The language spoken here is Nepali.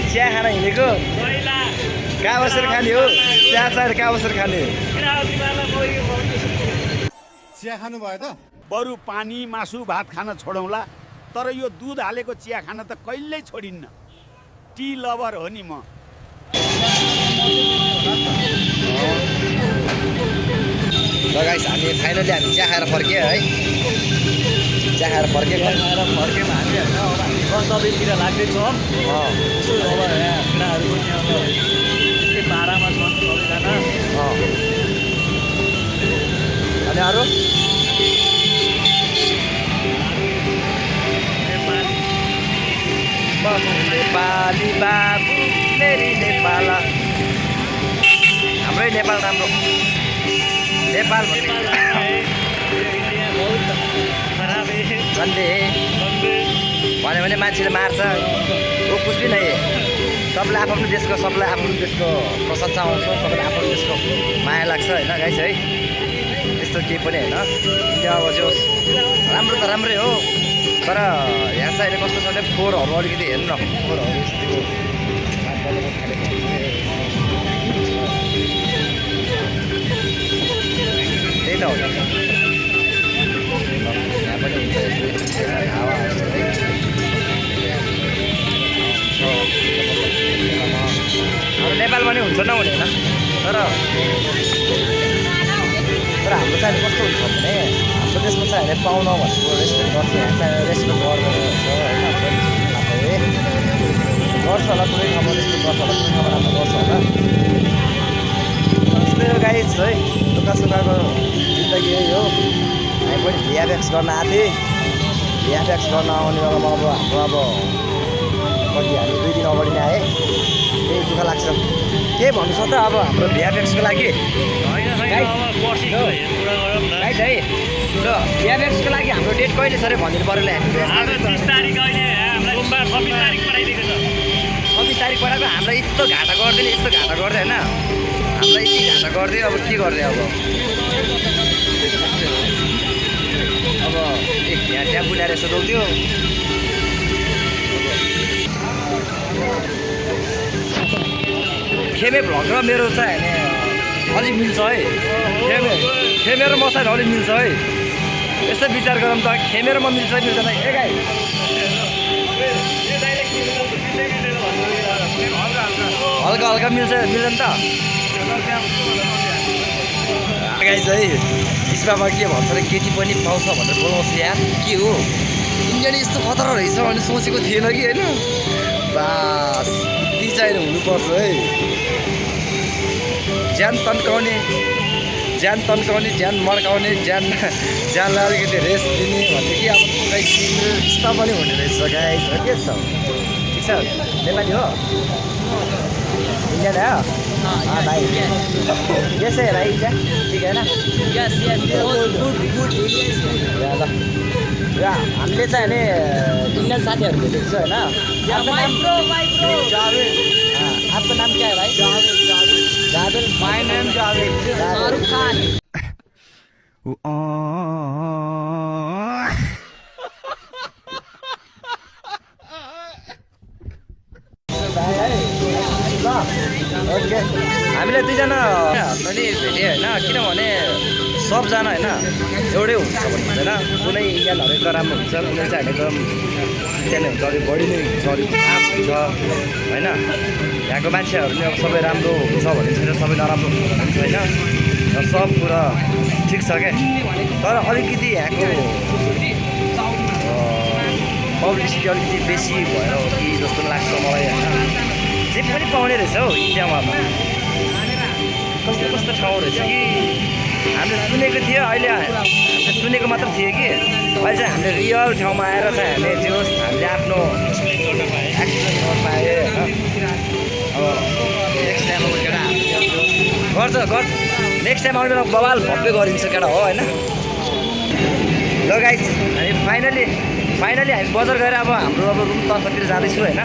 चिया खान हिँडेको कहाँ बसेर खाने हो चिया चाहिएर कहाँ बसेर खाने चिया खानु भयो त बरु पानी मासु भात खान छोडौँला तर यो दुध हालेको चिया खान त कहिल्यै छोडिन्न टी लभर हो नि म ल गाइस हामी फाइनली हामी चिया खाएर फर्क्यौँ है चिया खाएर फर्क्यौँ हामी होइन अब हामी गन्तव्यतिर लाग्दैछौँ यसो अब यहाँ केटाहरू पनि अब त्यस्तै पारामा छन् सबैजना अनि अरू नेपाली बाबु मेरी नेपाल हाम्रै नेपाल राम्रो नेपाल भन्ने भन्यो भने मान्छेले मार्छ वो कुछ भी नहीं सबलाई आफ्नो देशको सबलाई आफ्नो देशको प्रशंसा आउँछ सबैलाई आफ्नो देशको माया लाग्छ होइन गाइस है त्यस्तो केही पनि होइन इन्डिया अब चाहिँ राम्रो त राम्रै हो तर यहाँ चाहिँ अहिले कस्तो छ भने फोहोरहरू अलिकति हेर्नु न फोहोरहरू त्यही त हो यहाँ पनि हुन्छ हावा हाम्रो नेपालमा नि हुन्छ नहुने होइन तर हाम्रो चाहिँ कस्तो हुन्छ भने हाम्रो देशमा चाहिँ हामीले पाउन भनेको रेस्पेक्ट गर्छ यहाँ चाहिँ रेस्पेक्ट गर्दैन गर्छ होला कुनै ठाउँमा रेस्पेक्ट गर्छ होला कुनै ठाउँमा राम्रो गर्छ होला त्यस्तै हो गाइस है दुःख सुखको जिन्दगी यही हो हामी पनि भिआरएक्स गर्न आएको थिएँ भिआरएक्स गर्न आउने बेलामा अब हाम्रो अब कति हामी 2 दिन अगाडि नै आएँ त्यही दुःख लाग्छ के भन्नु छ त अब हाम्रो भिआरएक्सको लागि गाइस है ल भिआरएक्सको लागि हाम्रो डेट कहिले छ अरे भनिदिनु पऱ्यो हामी 30 तारिक अहिले हामीलाई सोमबार 26 तारिक पठाइदिएको छ 26 तारिक पठाएको हामीलाई यस्तो घाटा गर्दैन यस्तो घाटा गर्दै होइन हामीलाई यति घाटा गर्दै अब के गर्ने अब यहाँ ट्याम्पू ल्याएर यसो रोक्थ्यो खेमे भ्लग र मेरो चाहिँ होइन अलिक मिल्छ है खेमे र म चाहिँ अलिक मिल्छ है यसो विचार गरौँ त खेमे र म मिल्छ मिल्दैन ए गाई हल्का हल्का मिल्छ मिल्दैन त गाइस है इस्मामा के भन्छ र केटी पनि पाउँछ भनेर बोलाउँछ यार के हो इन्डियन यस्तो खतरा रहेछ भने सोचेको थिएन कि होइन बास ती चाहिँ हुनुपर्छ है ज्यान तन्काउने ज्यान मर्काउने ज्यानलाई अलिकति रेस्ट दिने भन्ने कि अब यस्तो पनि हुने रहेछ गाइस के छ ठिक छ नेपाली हो इंडियन है हाँ भाई कैसे है भाई क्या ठीक है ना यस यस गुड या हामीले चाहिँ नि इंडियन साथीहरू भेटेको छ होइन आपका नाम क्या है भाई Javed my name Javed Shahrukh Khan okay हामीले दुईजना पनि भेटेँ होइन किनभने सबजना होइन एउटै हुन्छ भन्नु हुँदैन कुनै इन्डियनहरू एकदम राम्रो हुन्छ कुनै चाहिँ हामी एकदम इन्डियन हुन्छ अलिक बढी नै हुन्छ अलिक खास हुन्छ होइन यहाँको मान्छेहरू नि अब सबै राम्रो हुन्छ भन्ने छैन सबै नराम्रो हुन्छ भन्ने छैन र सब कुरा ठिक छ क्या तर अलिकति यहाँको पब्लिसिटी अलिकति बेसी भएर हो कि जस्तो लाग्छ मलाई होइन जे पनि पाउने रहेछ हौ इन्डियामा कस्तो कस्तो ठाउँ रहेछ कि हामीले सुनेको थियो अहिले हामीले सुनेको मात्र थियो कि अहिले चाहिँ हामीले रियल ठाउँमा आएर चाहिँ हामीले जे होस् हामीले आफ्नो एक्सपिरियन्स गर्न पाएँ होइन अब नेक्स्ट टाइम अब केटा गर्छ नेक्स्ट टाइम आउने बेला बवाल भव्य गरिन्छ केटा हो होइन ल गाइस हामी फाइनली हामी बजार गएर अब हाम्रो अब रुम तर्फतिर जाँदैछु होइन